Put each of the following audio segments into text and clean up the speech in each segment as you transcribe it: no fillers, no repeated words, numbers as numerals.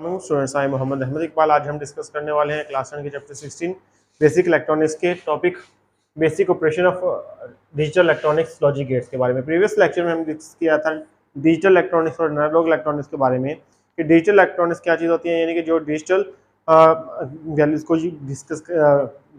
Students, आई मोहम्मद अहमद इकबाल। आज हम discuss करने वाले हैं क्लास 10 के चैप्टर 16 बेसिक इलेक्ट्रॉनिक्स के topic basic operation of digital electronics logic gates के बारे में। प्रीवियस लेक्चर में हम डिस्कस किया था डिजिटल इलेक्ट्रॉनिक्स और एनालॉग इलेक्ट्रॉनिक्स के बारे में कि डिजिटल इलेक्ट्रॉनिक्स क्या चीज़ होती है, यानी कि जो डिजिटल वैल्यूज को डिस्कस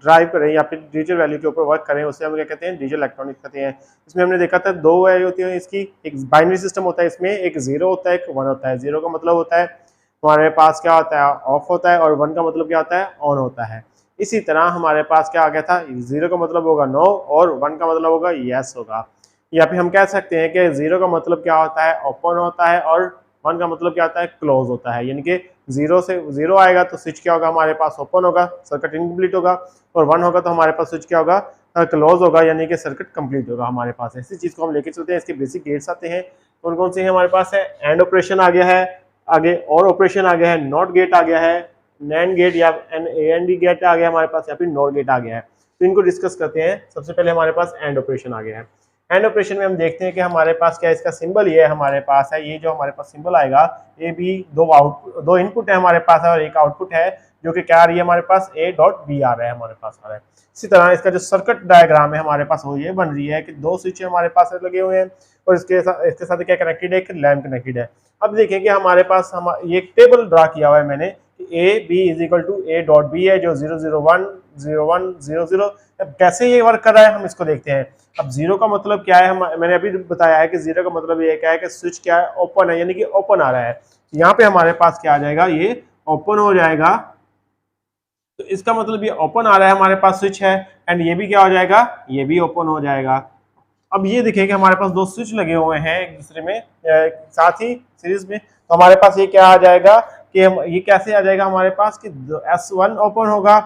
ड्राइव करें या फिर डिजिटल वैल्यू के ऊपर वर्क करें, उसे हम क्या कहते हैं, डिजिटल इलेक्ट्रॉनिक्स कहते हैं। इसमें हमने देखा था दो वैल्यू होती है इसकी, एक बाइनरी सिस्टम होता है, इसमें एक जीरो होता है एक वन होता है। जीरो का मतलब होता है हमारे पास क्या होता है, ऑफ होता है, और वन का मतलब क्या होता है, ऑन होता है। इसी तरह हमारे पास क्या आ गया था, जीरो का मतलब होगा नो और वन का मतलब होगा यस होगा। या फिर हम कह सकते हैं कि जीरो का मतलब क्या होता है, ओपन होता है, और वन का मतलब क्या होता है, क्लोज होता है। यानी कि जीरो से जीरो आएगा तो स्विच क्या होगा, हमारे पास ओपन होगा, सर्किट इनकम्प्लीट होगा, और वन होगा तो हमारे पास स्विच क्या होगा, क्लोज होगा, यानी कि सर्किट कंप्लीट होगा हमारे पास। ऐसी चीज को हम लेके चलते हैं। इसके बेसिक गेट्स आते हैं, कौन कौन से हैं हमारे पास है, एंड ऑपरेशन आ गया है, आगे और ऑपरेशन आ गया है, नॉट गेट आ गया है, नैंड गेट या एंड गेट आ गया हमारे पास, या फिर नॉट गेट आ गया है। तो इनको डिस्कस करते हैं। सबसे पहले हमारे पास एंड ऑपरेशन आ गया है। एंड ऑपरेशन में हम देखते हैं कि हमारे पास क्या इसका सिंबल ये हमारे पास है, ये जो हमारे पास सिंबल आएगा, ये भी दो इनपुट है हमारे पास है और एक आउटपुट है, जो कि क्या आ रही है हमारे पास, ए डॉट बी आ रहा है हमारे पास आ रहा है। इसी तरह इसका जो सर्किट डायग्राम है हमारे पास वो ये बन रही है कि दो स्विच हमारे पास लगे हुए हैं और इसके साथ क्या कनेक्टेड है, एक लैम्प कनेक्टेड है। अब देखिए कि हमारे पास ये एक टेबल ड्रा किया हुआ है मैंने, A B is equal to A dot B है, जो 001 01 00। अब कैसे ये वर्क कर रहा है हम इसको देखते हैं। अब जीरो का मतलब क्या है, मैंने अभी बताया है कि जीरो का मतलब ये क्या है कि स्विच क्या है, ओपन है, यानी कि ओपन आ रहा है। यहाँ पे हमारे पास क्या आ जाएगा, ये ओपन हो जाएगा, तो इसका मतलब ये ओपन आ रहा है, हमारे पास स्विच है, एंड ये भी क्या हो जाएगा, ये भी ओपन हो जाएगा। अब ये देखिए कि हमारे पास दो स्विच लगे हुए हैं एक दूसरे में साथ ही सीरीज में, तो हमारे पास ये क्या आ जाएगा कि ये कैसे आ जाएगा हमारे पास कि S1 ओपन होगा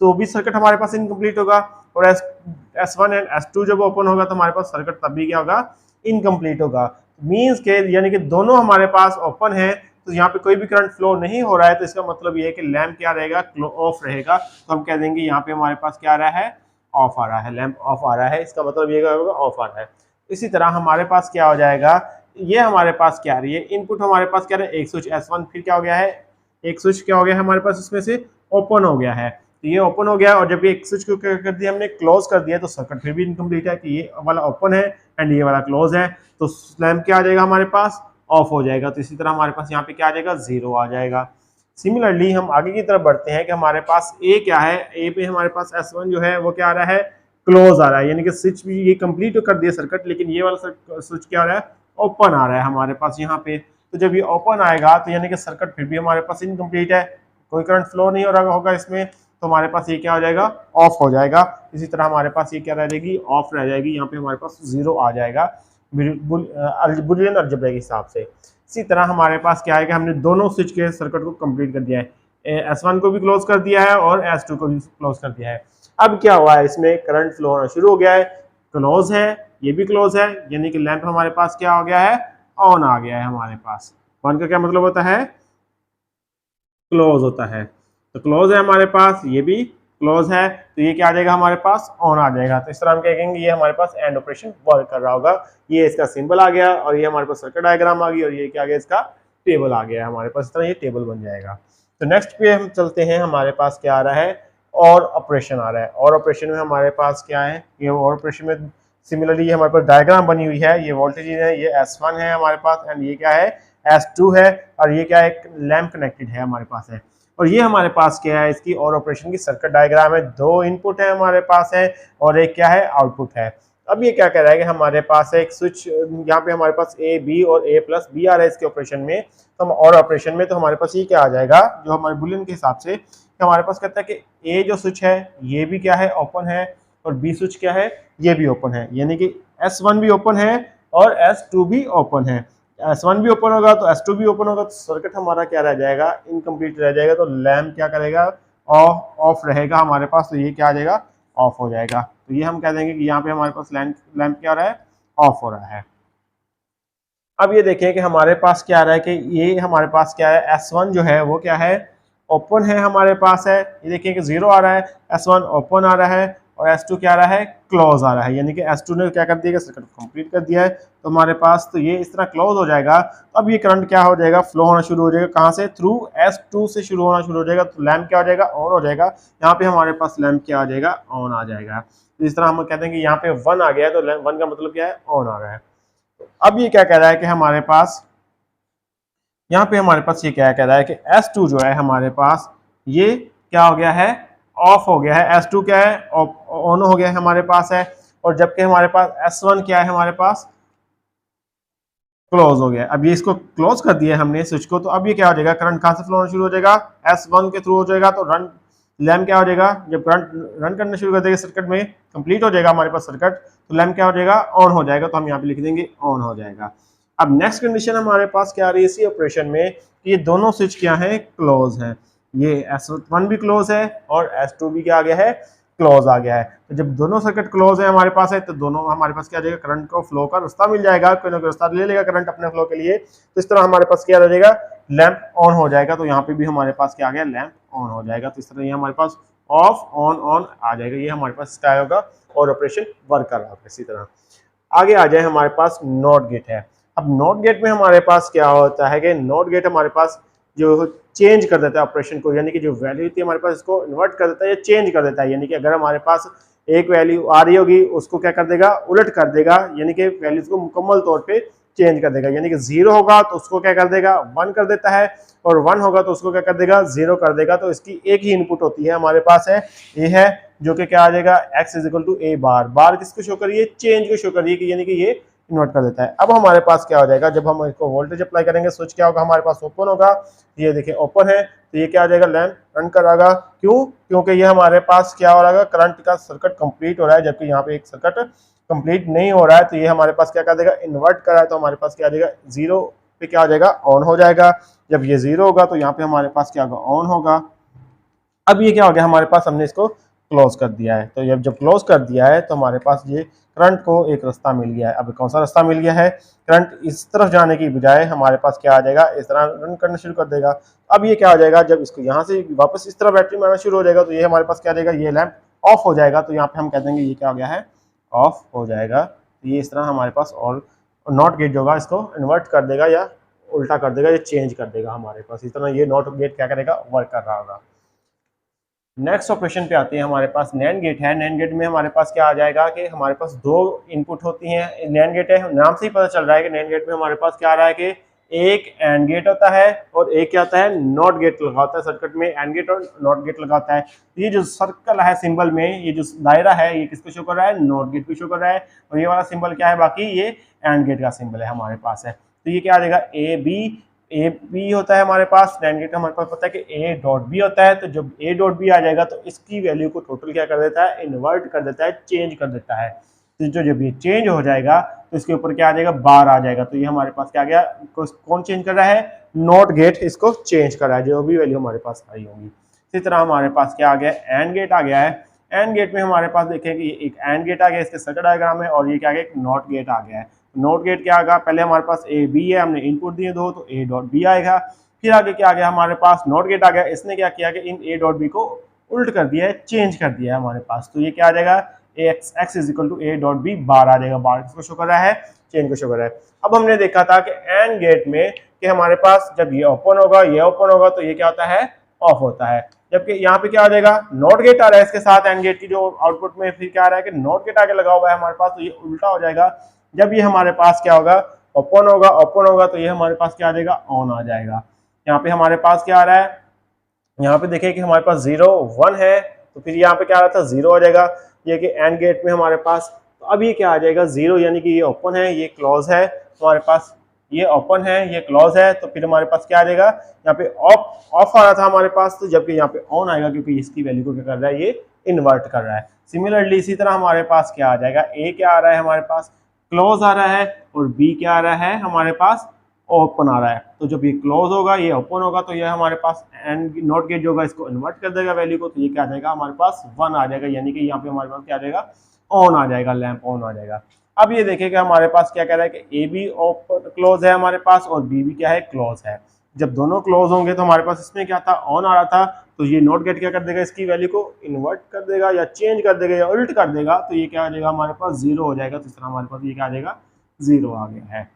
तो भी सर्किट हमारे पास इनकम्प्लीट होगा, और S1 एंड S2 जब ओपन होगा तो हमारे पास सर्किट तब भी क्या होगा, इनकम्प्लीट होगा। मींस के यानी कि दोनों हमारे पास ओपन है, तो यहाँ पे कोई भी करंट फ्लो नहीं हो रहा है, तो इसका मतलब ये है कि लैम्प क्या रहेगा, ऑफ रहेगा। तो हम कह देंगे यहाँ पे हमारे पास क्या आ रहा है, ऑफ आ रहा है, लैंप ऑफ आ रहा है, इसका मतलब ये होगा ऑफ आ रहा है। इसी तरह हमारे पास क्या हो जाएगा, ये हमारे पास क्या आ रही है, इनपुट हमारे पास क्या है, एक स्विच S1, फिर क्या हो गया है, एक स्विच क्या हो गया है हमारे पास, इसमें से ओपन हो गया है, तो ये ओपन हो गया, और जब ये एक स्विच को क्या कर दिया हमने, क्लोज कर दिया, तो सर्किट फिर भी इनकम्प्लीट है कि ये वाला ओपन है एंड ये वाला क्लोज है, तो लैंप क्या आ जाएगा हमारे पास, ऑफ हो जाएगा। तो इसी तरह हमारे पास यहाँ पे क्या आ जाएगा, जीरो आ जाएगा। सिमिलरली हम आगे की तरफ बढ़ते हैं कि हमारे पास ए क्या है, ए पे हमारे पास S1 जो है वो क्या आ रहा है, क्लोज आ रहा है, यानी कि स्विच भी ये कंप्लीट कर दिया सर्किट, लेकिन ये वाला स्विच क्या आ रहा है, ओपन आ रहा है हमारे पास यहाँ पे। तो जब ये ओपन आएगा तो यानी कि सर्किट फिर भी हमारे पास इनकम्प्लीट है, कोई करंट फ्लो नहीं हो रहा होगा इसमें, तो हमारे पास ये क्या हो जाएगा, ऑफ हो जाएगा। इसी तरह हमारे पास ये क्या रह जाएगी, ऑफ रह जाएगी, यहाँ पे हमारे पास जीरो आ जाएगा बुलियन अलजेब्रा के हिसाब से। इसी तरह हमारे पास क्या है कि हमने दोनों स्विच के सर्किट को कंप्लीट कर दिया है, S1 को भी क्लोज कर दिया है और S2 को भी क्लोज कर दिया है। अब क्या हुआ है, इसमें करंट फ्लो होना शुरू हो गया है, क्लोज है, ये भी क्लोज है, यानी कि लैंप हमारे पास क्या हो गया है, ऑन आ गया है हमारे पास। ऑन का क्या मतलब होता है, क्लोज होता है, तो क्लोज है हमारे पास, ये भी क्लोज है, तो ये क्या आ जाएगा हमारे पास, ऑन आ जाएगा। तो इस तरह हम क्या कहेंगे, ये हमारे पास एंड ऑपरेशन वर्क कर रहा होगा। ये इसका सिंबल आ गया और ये हमारे पास सर्किट डायग्राम आ गई, और ये क्या आ गया, इसका टेबल आ गया हमारे पास। इस तरह ये टेबल बन जाएगा। तो नेक्स्ट पे हम चलते हैं, हमारे पास क्या आ रहा है, और ऑपरेशन आ रहा है। और ऑपरेशन में हमारे पास क्या है, ये और ऑपरेशन में सिमिलरली हमारे पास डायग्राम बनी हुई है, ये वोल्टेज है, ये S1 है हमारे पास, एंड ये क्या है, S2 है, और ये क्या है, एक लैंप कनेक्टेड है हमारे पास है। और ये हमारे पास क्या है, इसकी और ऑपरेशन की सर्किट डायग्राम है, दो इनपुट है हमारे पास है और एक क्या है, आउटपुट है। अब ये क्या कह रहा है कि हमारे पास एक स्विच, यहाँ पे हमारे पास ए बी और ए प्लस बी आ रहा है इसके ऑपरेशन में, तो हम और ऑपरेशन में, तो हमारे पास ये क्या आ जाएगा, जो हमारे बुलियन के हिसाब से हमारे पास कहता है कि ए जो स्विच है ये भी क्या है, ओपन है, और बी स्विच क्या है, ये भी ओपन है, यानी कि S1 भी ओपन है और S2 भी ओपन है। S1 भी ओपन होगा तो S2 भी ओपन होगा, तो सर्किट हमारा क्या रह जाएगा, इनकम्प्लीट रह जाएगा, तो लैंप क्या करेगा, ऑफ रहेगा हमारे पास, तो ये क्या आ जाएगा, ऑफ हो जाएगा। तो ये हम कह देंगे कि यहाँ पे हमारे पास लैंप क्या हो रहा है, ऑफ हो रहा है। अब ये देखें कि हमारे पास क्या आ रहा है कि ये हमारे पास क्या है, S1 जो है वो क्या है, ओपन है हमारे पास है, ये देखिए कि जीरो आ रहा है, S1 ओपन आ रहा है, और S2 क्या आ रहा है, क्लोज आ रहा है, यानी कि S2 ने क्या कर दिया, सर्किट कंप्लीट कर दिया है तो हमारे पास तो ये इस तरह क्लोज हो जाएगा। तो अब ये करंट क्या हो जाएगा, फ्लो होना शुरू हो जाएगा, कहाँ से, थ्रू S2 से शुरू होना शुरू हो जाएगा। तो लैंप क्या हो जाएगा, ऑन हो जाएगा। यहाँ पे हमारे पास लैंप क्या आ जाएगा, ऑन आ जाएगा। तो इस तरह हम कहते हैं कि यहाँ पे 1 आ गया है, तो 1 का मतलब क्या है, ऑन आ रहा है। अब ये क्या कह रहा है कि हमारे पास यहाँ पे हमारे पास ये क्या कह रहा है कि S2 जो है हमारे पास ये क्या हो गया है, ऑफ हो गया है। S2 क्या है, ऑन हो गया है हमारे पास है। और जबकि हमारे पास S1 क्या है, हमारे पास क्लोज हो गया। अब ये इसको क्लोज कर दिया है हमने स्विच को, तो अब ये क्या हो जाएगा, करंट कहां से फ्लो होना शुरू हो जाएगा, S1 के थ्रू हो जाएगा। तो रन लैम्प क्या हो जाएगा, जब करंट रन करना शुरू कर देगा सर्किट में, कंप्लीट हो जाएगा हमारे पास सर्किट, तो लैम्प क्या हो जाएगा, ऑन हो जाएगा। तो हम यहाँ पे लिख देंगे ऑन हो जाएगा। अब नेक्स्ट कंडीशन हमारे पास क्या आ रही है इसी ऑपरेशन में, कि ये दोनों स्विच क्या है, क्लोज है। ये S1 भी क्लोज है और S2 भी क्या आ गया है, क्लोज आ गया है। तो जब दोनों सर्किट क्लोज है हमारे पास है, तो दोनों हमारे पास क्या आ जाएगा, करंट को फ्लो का रास्ता मिल जाएगा, कोई ना कोई रास्ता ले लेगा करंट अपने फ्लो के लिए। तो इस तरह हमारे पास क्या आ जाएगा, लैंप ऑन हो जाएगा। तो यहाँ पे भी हमारे पास क्या आ गया, लैंप ऑन हो जाएगा। तो इस तरह ये हमारे पास ऑफ ऑन ऑन आ जाएगा, ये हमारे पास क्या होगा, और ऑपरेशन वर्क कर रहा है। इसी तरह आगे आ जाए, हमारे पास नॉट गेट है। अब नॉट गेट में हमारे पास क्या होता है कि नॉट गेट हमारे पास जो चेंज कर देता है ऑपरेशन को, यानी कि जो वैल्यू होती है हमारे पास इसको इन्वर्ट कर देता है या चेंज कर देता है। यानी कि अगर हमारे पास एक वैल्यू आ रही होगी उसको क्या कर देगा, उलट कर देगा, यानी कि वैल्यूज को मुकम्मल तौर पे चेंज कर देगा। यानी कि 0 होगा तो उसको क्या कर देगा, 1 कर देता है, और 1 होगा तो उसको क्या कर देगा, 0 कर देगा। तो इसकी एक ही इनपुट होती है हमारे पास है, ये है जो कि क्या आ जाएगा, x is equal to a bar. Bar किसको शो करिए, चेंज को शो करिए, यानी कि ये इन्वर्ट कर देता है। अब हमारे पास क्या हो जाएगा, जब हम इसको वोल्टेज अप्लाई करेंगे, स्विच क्या होगा, हमारे पास ओपन होगा। ये देखिए ओपन है, तो ये क्या आ जाएगा, लैंप रन कराएगा। क्यों, क्योंकि ये हमारे पास क्या हो रहा है, करंट का सर्किट कंप्लीट हो रहा है, जबकि यहाँ पे एक सर्किट कंप्लीट नहीं हो रहा है। तो ये हमारे पास क्या कर देगा, इन्वर्ट कर रहा है। तो हमारे पास क्या आ जाएगा, 0 पे क्या आ जाएगा, ऑन हो जाएगा। जब ये 0 होगा तो यहाँ पे हमारे पास क्या होगा, ऑन होगा। अब ये क्या हो गया, हमारे पास हमने इसको क्लोज कर दिया है। तो जब क्लोज कर दिया है तो हमारे पास ये करंट को एक रास्ता मिल गया है। अब कौन सा रास्ता मिल गया है, करंट इस तरफ जाने की बजाय हमारे पास क्या आ जाएगा, इस तरह रन करना शुरू कर देगा। अब ये क्या हो जाएगा, जब इसको यहाँ से वापस इस तरह बैटरी में आना शुरू हो जाएगा, तो ये हमारे पास क्या आ जाएगा, ये लैंप ऑफ हो जाएगा। तो यहाँ पे हम कह देंगे ये क्या हो गया है, ऑफ हो जाएगा। तो ये इस तरह हमारे पास और नॉट गेट जो होगा इसको इन्वर्ट कर देगा या उल्टा कर देगा या चेंज कर देगा हमारे पास। इस तरह ये नॉट गेट क्या करेगा, वर्क कर रहा होगा। नेक्स्ट ऑपरेशन पे आते हैं, हमारे पास नैंड गेट है। नैंड गेट में हमारे पास क्या आ जाएगा कि हमारे पास 2 इनपुट होती हैं। नैंड गेट है, नाम से ही पता चल रहा है कि नैंड गेट में हमारे पास क्या आ रहा है कि एक एंड गेट होता है और एक क्या होता है, नॉट गेट लगा होता है। सर्किट में एंड गेट और नॉट गेट लगा होता है। ये जो सर्कल है सिंबल में, ये जो दायरा है, ये किसको शो कर रहा है, नॉट गेट को शो कर रहा है। और ये वाला सिंबल क्या है, बाकी ये एंड गेट का सिंबल है हमारे पास है। तो ये क्या आ जाएगा, ए बी होता है हमारे पास। नैंड गेट का हमारे पास पता है कि ए डॉट बी होता है। तो जब ए डॉट बी आ जाएगा तो इसकी वैल्यू को टोटल क्या कर देता है, इन्वर्ट कर देता है, चेंज कर देता है। तो जब ये चेंज हो जाएगा तो इसके ऊपर क्या आ जाएगा, बार आ जाएगा। तो ये हमारे पास क्या आ गया, कौन चेंज कर रहा है, नॉट गेट इसको चेंज कर रहा है, जो भी वैल्यू हमारे पास आई होगी। इसी तरह हमारे पास क्या आ गया, एंड गेट आ गया है। एंड गेट में हमारे पास देखें कि एक एंड गेट आ गया, इसके सर्किट डायग्राम है, और ये क्या आ गया, एक नॉट गेट आ गया है। नॉट गेट क्या आएगा, पहले हमारे पास ए बी है, हमने इनपुट दिए 2, तो ए डॉट बी आएगा। फिर आगे क्या आ गया, हमारे पास नॉट गेट आ गया। इसने क्या किया कि इन ए डॉट बी को उल्ट कर दिया है, चेंज कर दिया है हमारे पास। तो ये क्या आ जाएगा, X is equal to A dot B bar आ जाएगा। बार किसको शो कर रहा है, चेंज को शो कर रहा है। अब हमने देखा था कि एंड गेट में कि हमारे पास जब ये ओपन होगा, ये ओपन होगा, तो ये क्या होता है, ऑफ होता है। जबकि यहाँ पे क्या आ जाएगा, नॉट गेट आ रहा है इसके साथ एंड गेट की जो आउटपुट में, फिर क्या आ रहा है कि नॉट गेट आगे लगा हुआ है हमारे पास, तो ये उल्टा हो जाएगा। जब ये हमारे पास क्या होगा, ओपन होगा, तो ये हमारे पास क्या आ जाएगा, ऑन आ जाएगा। यहाँ पे हमारे पास क्या आ रहा है, यहाँ पे देखिए कि हमारे पास 0 1 है, तो फिर यहाँ पे क्या आ रहा था, 0 आ जाएगा। ये कि एंड गेट में हमारे पास, तो अब ये क्या आ जाएगा, 0, यानी कि ये ओपन है, ये क्लोज है। तो हमारे पास ये ओपन है, ये क्लोज है, तो फिर हमारे पास क्या आ जाएगा, यहाँ पे ऑफ आ रहा था हमारे पास, तो जबकि यहाँ पे ऑन आएगा, क्योंकि इसकी वैल्यू को क्या कर रहा है, ये इन्वर्ट कर रहा है। सिमिलरली इसी तरह हमारे पास क्या आ जाएगा, ए क्या आ रहा है हमारे पास, क्लोज आ रहा है, और बी क्या आ रहा है हमारे पास, ओपन आ रहा है। तो जब ये क्लोज होगा, ये ओपन होगा, तो ये हमारे पास एंड नॉट गेट जो होगा इसको इन्वर्ट कर देगा वैल्यू को। तो ये क्या आ जाएगा, हमारे पास 1 आ जाएगा, यानी कि यहाँ पे हमारे पास क्या आ जाएगा, ऑन आ जाएगा, लैंप ऑन आ जाएगा। अब ये देखें कि हमारे पास क्या कह रहा है कि ए बी ओपन क्लोज है हमारे पास, और बी भी क्या है, क्लोज है। जब दोनों क्लोज होंगे तो हमारे पास इसमें क्या था, ऑन आ रहा था, तो ये नॉट गेट क्या कर देगा, इसकी वैल्यू को इन्वर्ट कर देगा या चेंज कर देगा या उल्ट कर देगा, तो ये क्या आ जाएगा हमारे पास 0 हो जाएगा। तो इस तरह हमारे पास ये क्या आ जाएगा 0 आ गया है।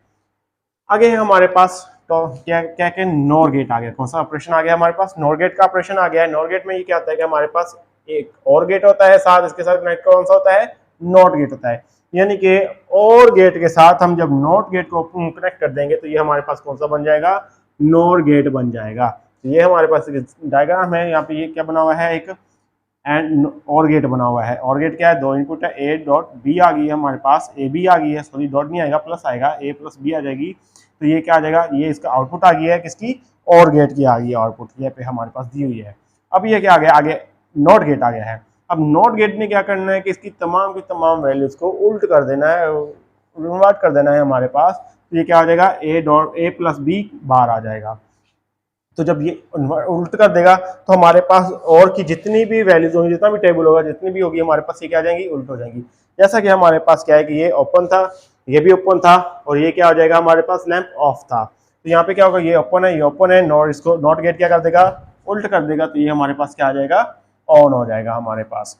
आगे है हमारे पास तो क्या क्या क्या नॉर गेट आ गया। कौन सा ऑपरेशन आ गया हमारे पास, नॉर गेट का ऑपरेशन आ गया है। नॉर गेट में ये क्या होता है कि हमारे पास एक और गेट होता है, साथ इसके साथ कनेक्ट कौन सा होता है, नॉट गेट होता है। यानी कि और गेट के साथ हम जब नॉट गेट को कनेक्ट कर देंगे तो ये हमारे पास कौन सा बन जाएगा, नॉर गेट बन जाएगा। तो ये हमारे पास डायग्राम है, यहाँ पे ये क्या बना हुआ है, एक एंड और गेट बना हुआ है। और गेट क्या है, दो इनपुट है, ए डॉट बी आ गई है हमारे पास, ए बी आ गई है, सॉरी डॉट नहीं आएगा प्लस आएगा, ए प्लस बी आ जाएगी। तो ये क्या आ जाएगा, ये इसका आउटपुट आ गया है किसकी, और गेट की आ गई है आउटपुट, ये पे हमारे पास दी हुई है। अब ये क्या आ गया, आगे नॉट गेट आ गया है। अब नॉट गेट ने क्या करना है कि इसकी तमाम की तमाम वैल्यूज को उल्ट कर देना है, कन्वर्ट कर देना है हमारे पास। तो ये क्या आ जाएगा, A dot A plus B bar आ जाएगा। तो जब ये उल्ट कर देगा तो हमारे पास और की जितनी भी वैल्यूज होंगी, जितना भी टेबल होगा, जितनी भी होगी हमारे पास ये क्या आ जाएंगी, उल्ट हो जाएंगी। जैसा कि हमारे पास क्या है कि ये ओपन था, ये भी ओपन था, और ये क्या हो जाएगा हमारे पास लैंप ऑफ था। तो यहाँ पे क्या होगा, ये ओपन है, ये ओपन है, नॉट इसको नॉट गेट क्या कर देगा, उल्ट कर देगा। तो ये हमारे पास क्या आ जाएगा, ऑन हो जाएगा हमारे पास।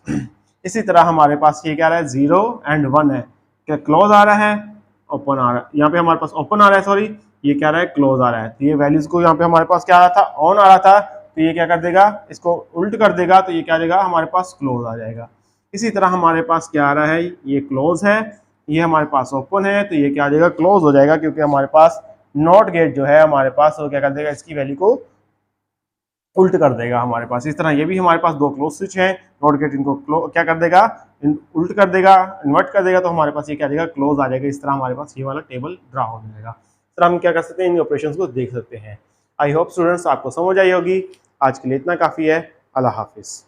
इसी तरह हमारे पास ये क्या रहा है, 0 एंड 1 है, क्या क्लोज आ रहा है, ओपन आ रहा है। यहाँ पे हमारे पास ओपन आ रहा है, सॉरी ये क्या रहा है, क्लोज आ रहा है। तो ये वैल्यूज को यहाँ पे हमारे पास क्या आ रहा था, ऑन आ रहा था, तो ये क्या कर देगा, इसको उल्ट कर देगा, तो ये क्या आ जाएगा हमारे पास क्लोज आ जाएगा। इसी तरह हमारे पास क्या आ रहा है, ये क्लोज है, ये हमारे पास ओपन है, तो ये क्या आ जाएगा, क्लोज हो जाएगा, क्योंकि हमारे पास नॉट गेट जो है हमारे पास वो क्या कर देगा, इसकी वैल्यू को उल्ट कर देगा हमारे पास। इस तरह ये भी हमारे पास दो क्लोज स्विच है, नॉट गेट इनको क्या कर देगा, उल्ट कर देगा, इन्वर्ट कर देगा, तो हमारे पास ये क्या आ जाएगा, क्लोज आ जाएगा। इस तरह हमारे पास ये वाला टेबल ड्रा हो जाएगा। इस तरह हम क्या कर सकते हैं, इन ऑपरेशंस को देख सकते हैं। आई होप स्टूडेंट्स आपको समझ आई होगी। आज के लिए इतना काफ़ी है। अल्लाह हाफिज़।